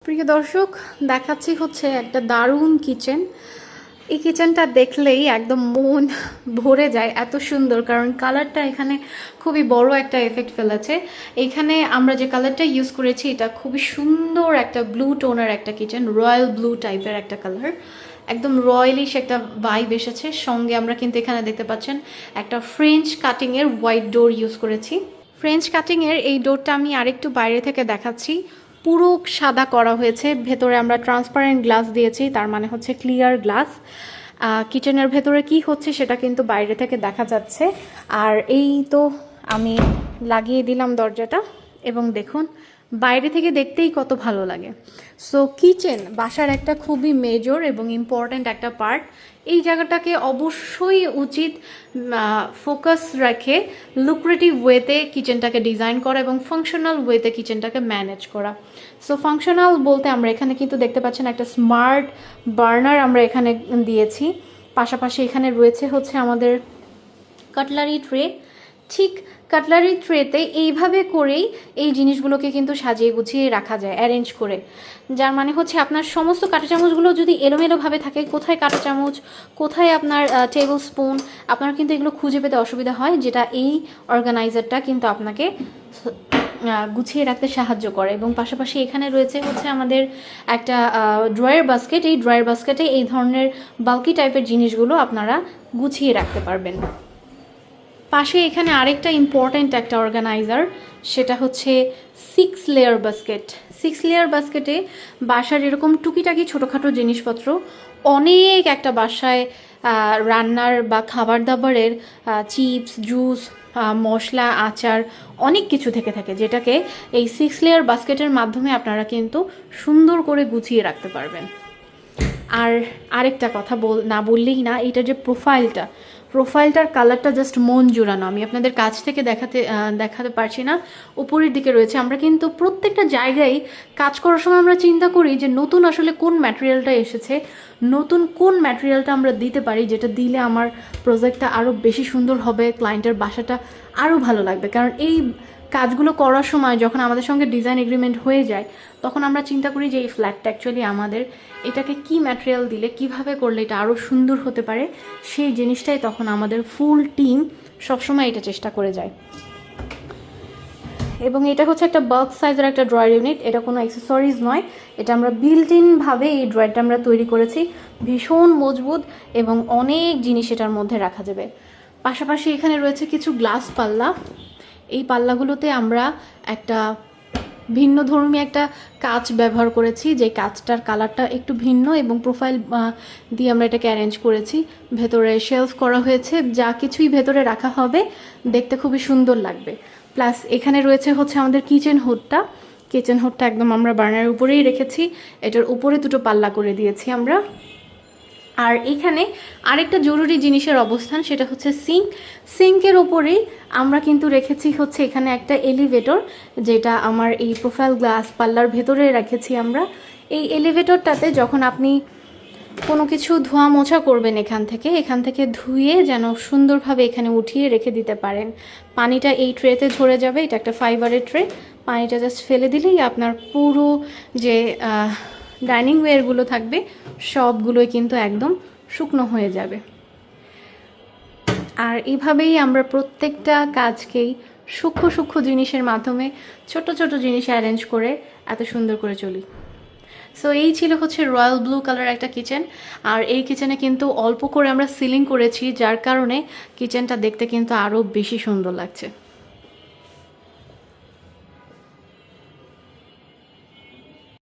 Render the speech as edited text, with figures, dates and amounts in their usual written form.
প্রিয় দর্শক, দেখাচ্ছি হচ্ছে একটা দারুণ কিচেন। এই কিচেনটা দেখলেই একদম মন ভরে যায়, এত সুন্দর। কারণ কালারটা এখানে খুবই বড় একটা এফেক্ট ফেলেছে। এখানে আমরা যে কালারটা ইউজ করেছি এটা খুবই সুন্দর একটা ব্লু টোনের একটা কিচেন, রয়্যাল ব্লু টাইপের একটা কালার, একদম রয়্যালিশ একটা ভাইব এসেছে। সঙ্গে আমরা কিন্তু এখানে দেখতে পাচ্ছেন একটা ফ্রেঞ্চ কাটিংয়ের হোয়াইট ডোর ইউজ করেছি। ফ্রেঞ্চ কাটিংয়ের এই ডোরটা আমি আরেকটু বাইরে থেকে দেখাচ্ছি। পুরো সাদা করা হয়েছে, ভেতরে আমরা ট্রান্সপারেন্ট গ্লাস দিয়েছি, তার মানে হচ্ছে ক্লিয়ার গ্লাস। কিচেনের ভেতরে কি হচ্ছে সেটা কিন্তু বাইরে থেকে দেখা যাচ্ছে। আর এই তো আমি লাগিয়ে দিলাম দরজাটা, এবং দেখুন বাইরে থেকে দেখতেই কত ভালো লাগে। সো কিচেন বাসার একটা খুবই মেজর এবং ইম্পর্ট্যান্ট একটা পার্ট। এই জায়গাটাকে অবশ্যই উচিত ফোকাস রেখে লুক্রেটিভ ওয়েতে কিচেনটাকে ডিজাইন করা এবং ফাংশনাল ওয়েতে কিচেনটাকে ম্যানেজ করা। সো ফাংশনাল বলতে আমরা এখানে কিন্তু দেখতে পাচ্ছেন একটা স্মার্ট বার্নার আমরা এখানে দিয়েছি। পাশাপাশি এখানে রয়েছে হচ্ছে আমাদের কাটলারি ট্রে। ঠিক কাটলারি ট্রেতে এইভাবে করেই এই জিনিসগুলোকে কিন্তু সাজিয়ে গুছিয়ে রাখা যায়, অ্যারেঞ্জ করে। যার মানে হচ্ছে আপনার সমস্ত কাঁটা চামচগুলো যদি এলোমেলোভাবে থাকে, কোথায় কাঁটা চামচ, কোথায় আপনার টেবিল স্পুন, আপনার কিন্তু এগুলো খুঁজে পেতে অসুবিধা হয়, যেটা এই অর্গানাইজারটা কিন্তু আপনাকে গুছিয়ে রাখতে সাহায্য করে। এবং পাশাপাশি এখানে রয়েছে হচ্ছে আমাদের একটা ড্রয়ার বাস্কেট। এই ড্রয়ার বাস্কেটে এই ধরনের বাল্কি টাইপের জিনিসগুলো আপনারা গুছিয়ে রাখতে পারবেন। পাশে এখানে আরেকটা ইম্পর্ট্যান্ট একটা অর্গানাইজার, সেটা হচ্ছে 6 লেয়ার বাস্কেট। 6 লেয়ার বাস্কেটে বাসার এরকম টুকিটাকি ছোটোখাটো জিনিসপত্র, অনেক একটা বাসায় রান্নার বা খাবার দাবারের চিপস, জুস, মশলা, আচার অনেক কিছু থেকে থাকে, যেটাকে এই 6 লেয়ার বাস্কেটের মাধ্যমে আপনারা কিন্তু সুন্দর করে গুছিয়ে রাখতে পারবেন। আর আরেকটা কথা না বললেই না, এটার যে প্রোফাইলটার কালারটা জাস্ট মন জুড়ানো। আমি আপনাদের কাছ থেকে দেখাতে পারছি না, উপরের দিকে রয়েছে। আমরা কিন্তু প্রত্যেকটা জায়গায় কাজ করার সময় আমরা চিন্তা করি যে নতুন আসলে কোন ম্যাটেরিয়ালটা এসেছে, নতুন কোন ম্যাটেরিয়ালটা আমরা দিতে পারি, যেটা দিলে আমার প্রজেক্টটা আরও বেশি সুন্দর হবে, ক্লায়েন্টের বাসাটা আরও ভালো লাগবে। কারণ এই কাজগুলো করার সময় যখন আমাদের সঙ্গে ডিজাইন এগ্রিমেন্ট হয়ে যায়, তখন আমরা চিন্তা করি যে এই ফ্ল্যাটটা অ্যাকচুয়ালি আমাদের, এটাকে কি ম্যাটেরিয়াল দিলে, কিভাবে করলে এটা আরও সুন্দর হতে পারে, সেই জিনিসটাই তখন আমাদের ফুল টিম সবসময় এটা চেষ্টা করে যায়। এবং এটা হচ্ছে একটা বাল্ক সাইজের একটা ড্রয়ার ইউনিট, এটা কোনো অ্যাক্সেসরিজ নয়, এটা আমরা বিল্ট ইনভাবে এই ড্রয়ারটা আমরা তৈরি করেছি। ভীষণ মজবুত এবং অনেক জিনিস এটার মধ্যে রাখা যাবে। পাশাপাশি এখানে রয়েছে কিছু গ্লাস পাল্লা। এই পাল্লাগুলোতে আমরা একটা ভিন্ন ধর্মী একটা কাঁচ ব্যবহার করেছি, যে কাঁচটার কালারটা একটু ভিন্ন, এবং প্রোফাইল দিয়ে আমরা এটাকে অ্যারেঞ্জ করেছি। ভেতরে শেলফ করা হয়েছে, যা কিছুই ভেতরে রাখা হবে দেখতে খুবই সুন্দর লাগবে। প্লাস এখানে রয়েছে হচ্ছে আমাদের কিচেন হুডটা একদম আমরা বার্নারের উপরেই রেখেছি, এটার উপরে দুটো পাল্লা করে দিয়েছি আমরা। আর এখানে আরেকটা জরুরি জিনিসের অবস্থান, সেটা হচ্ছে সিঙ্কের ওপরেই আমরা কিন্তু রেখেছি হচ্ছে এখানে একটা এলিভেটর, যেটা আমার এই প্রোফাইল গ্লাস পাল্লার ভেতরে রেখেছি আমরা। এই এলিভেটরটাতে যখন আপনি কোনো কিছু ধোয়া মোছা করবেন, এখান থেকে ধুয়ে যেন সুন্দরভাবে এখানে উঠিয়ে রেখে দিতে পারেন। পানিটা এই ট্রেতে ঝরে যাবে, এটা একটা ফাইবারের ট্রে। পানিটা জাস্ট ফেলে দিলেই আপনার পুরো যে ডাইনিং ওয়্যারগুলো থাকবে সবগুলোই কিন্তু একদম শুকনো হয়ে যাবে। আর এইভাবেই আমরা প্রত্যেকটা কাজকেই সূক্ষ্ম জিনিসের মাধ্যমে ছোট জিনিস অ্যারেঞ্জ করে এত সুন্দর করে চলি। সো এই ছিল হচ্ছে রয়্যাল ব্লু কালার একটা কিচেন। আর এই কিচেনে কিন্তু অল্প করে আমরা সিলিং করেছি, যার কারণে কিচেনটা দেখতে কিন্তু আরও বেশি সুন্দর লাগছে।